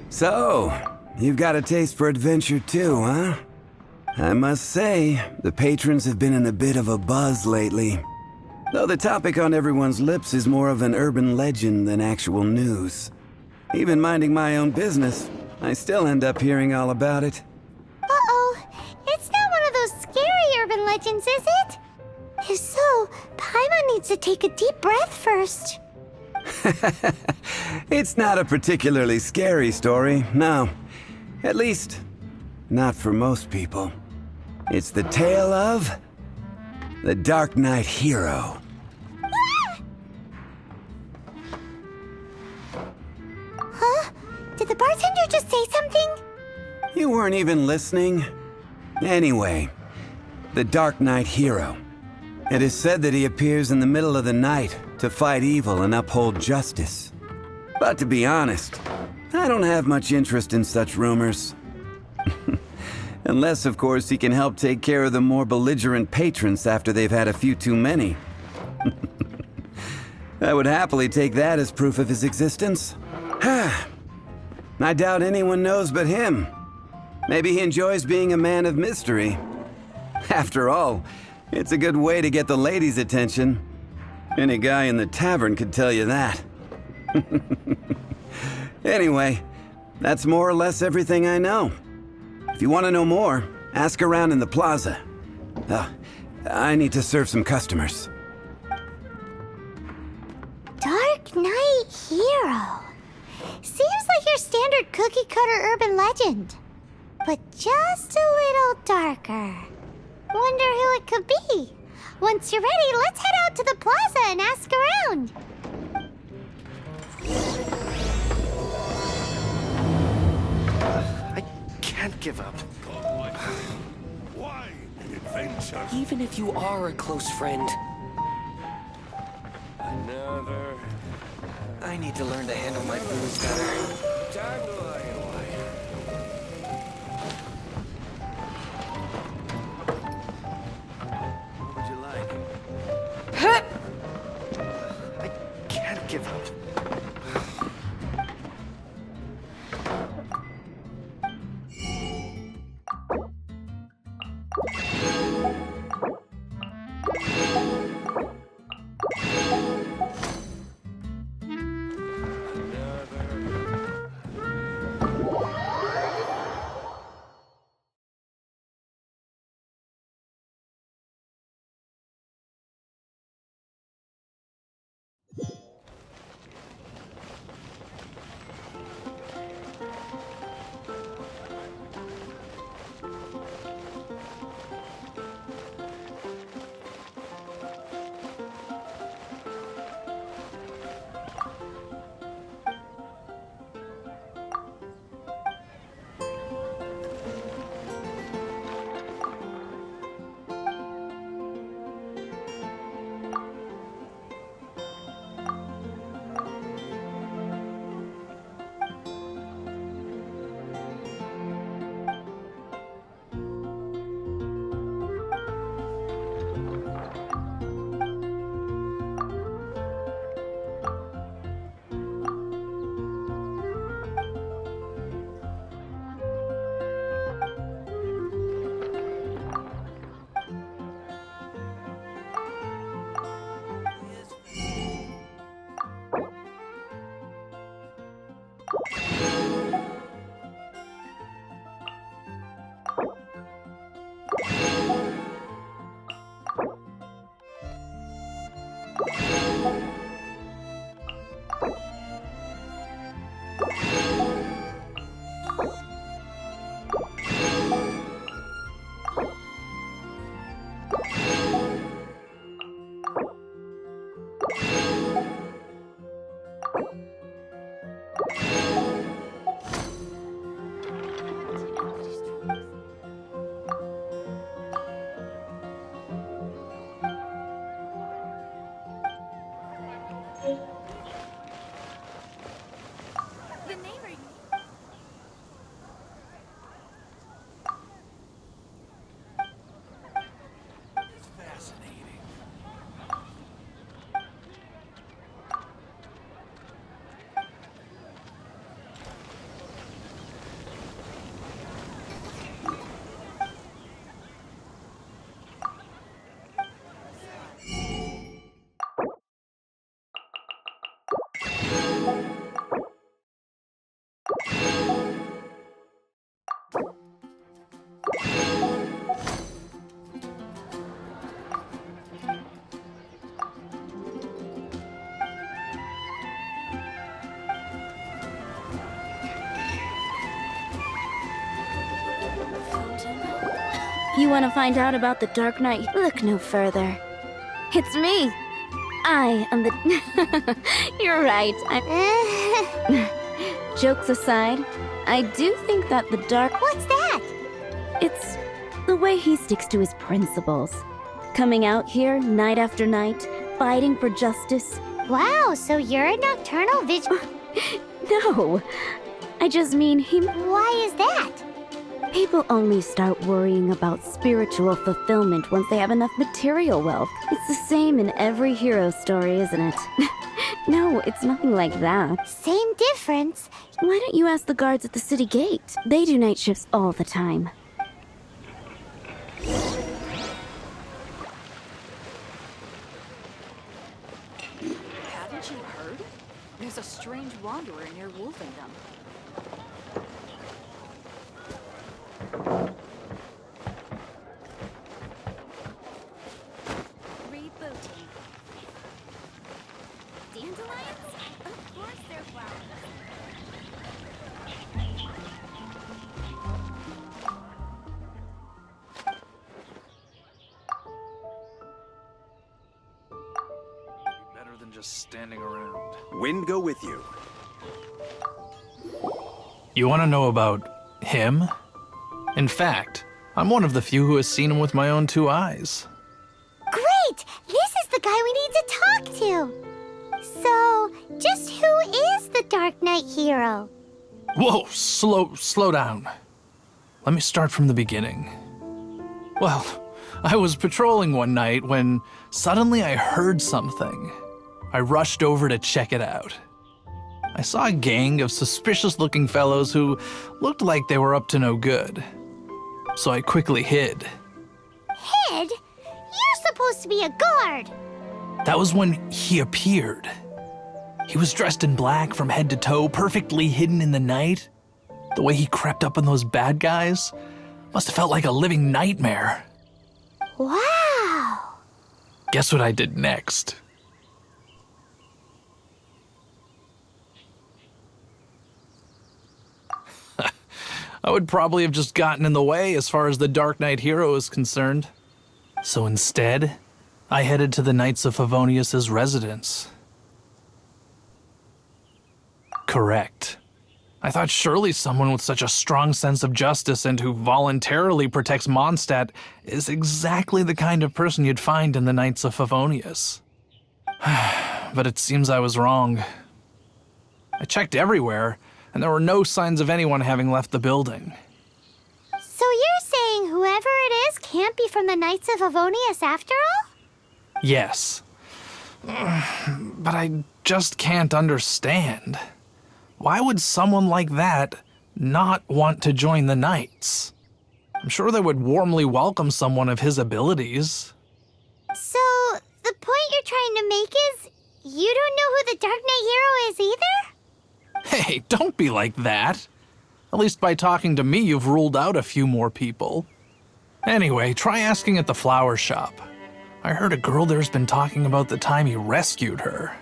So, you've got a taste for adventure too, huh? I must say, the patrons have been in a bit of a buzz lately. Though the topic on everyone's lips is more of an urban legend than actual news. Even minding my own business, I still end up hearing all about it. Uh-oh. It's not one of those scary urban legends, is it? If so, Paimon needs to take a deep breath first. It's not a particularly scary story, no. At least, not for most people. It's the tale of the Dark Knight hero. Huh? Did the bartender just say something? You weren't even listening? Anyway, the Dark Knight hero. It is said that he appears in the middle of the night to fight evil and uphold justice. But to be honest, I don't have much interest in such rumors. Unless, of course, he can help take care of the more belligerent patrons after they've had a few too many. I would happily take that as proof of his existence. I doubt anyone knows but him. Maybe he enjoys being a man of mystery. After all, it's a good way to get the ladies' attention. Any guy in the tavern could tell you that. Anyway, that's more or less everything I know. If you want to know more, ask around in the plaza. I need to serve some customers. Dark Knight hero. Seems like your standard cookie-cutter urban legend. But just a little darker. Wonder who it could be. Once you're ready, let's head out to the plaza and ask around. I can't give up. Why an adventure? Even if you are a close friend, Another I need to learn to handle my booze better. dandelion. What would you like? I can't give up. You want to find out about the Dark Knight? Look no further. It's me. I am the... You're right. Jokes aside, I do think that the Dark... What's that? It's the way he sticks to his principles. Coming out here night after night, fighting for justice. Wow, so you're a nocturnal vigil... No, I just mean he... Why is that? People only start worrying about spiritual fulfillment once they have enough material wealth. It's the same in every hero story, isn't it? No, it's nothing like that. Same difference. Why don't you ask the guards at the city gate? They do night shifts all the time. Haven't you heard? There's a strange wanderer near Wolfendom. Rebooting. Dandelions? Of course they're flowers. Better than just standing around. Wind go with you. You want to know about him? In fact, I'm one of the few who has seen him with my own 2 eyes. Great! This is the guy we need to talk to! So, just who is the Dark Knight hero? Whoa, slow down. Let me start from the beginning. Well, I was patrolling one night when suddenly I heard something. I rushed over to check it out. I saw a gang of suspicious-looking fellows who looked like they were up to no good. So I quickly hid. Hid? You're supposed to be a guard! That was when he appeared. He was dressed in black from head to toe, perfectly hidden in the night. The way he crept up on those bad guys must have felt like a living nightmare. Wow! Guess what I did next? I would probably have just gotten in the way as far as the Dark Knight hero is concerned. So instead, I headed to the Knights of Favonius' residence. Correct. I thought surely someone with such a strong sense of justice and who voluntarily protects Mondstadt is exactly the kind of person you'd find in the Knights of Favonius. But it seems I was wrong. I checked everywhere, and there were no signs of anyone having left the building. So you're saying whoever it is can't be from the Knights of Favonius after all? Yes. But I just can't understand. Why would someone like that not want to join the Knights? I'm sure they would warmly welcome someone of his abilities. So, the point you're trying to make is you don't know who the Dark Knight hero is either? Hey, don't be like that. At least by talking to me, you've ruled out a few more people. Anyway, try asking at the flower shop. I heard a girl there's been talking about the time he rescued her.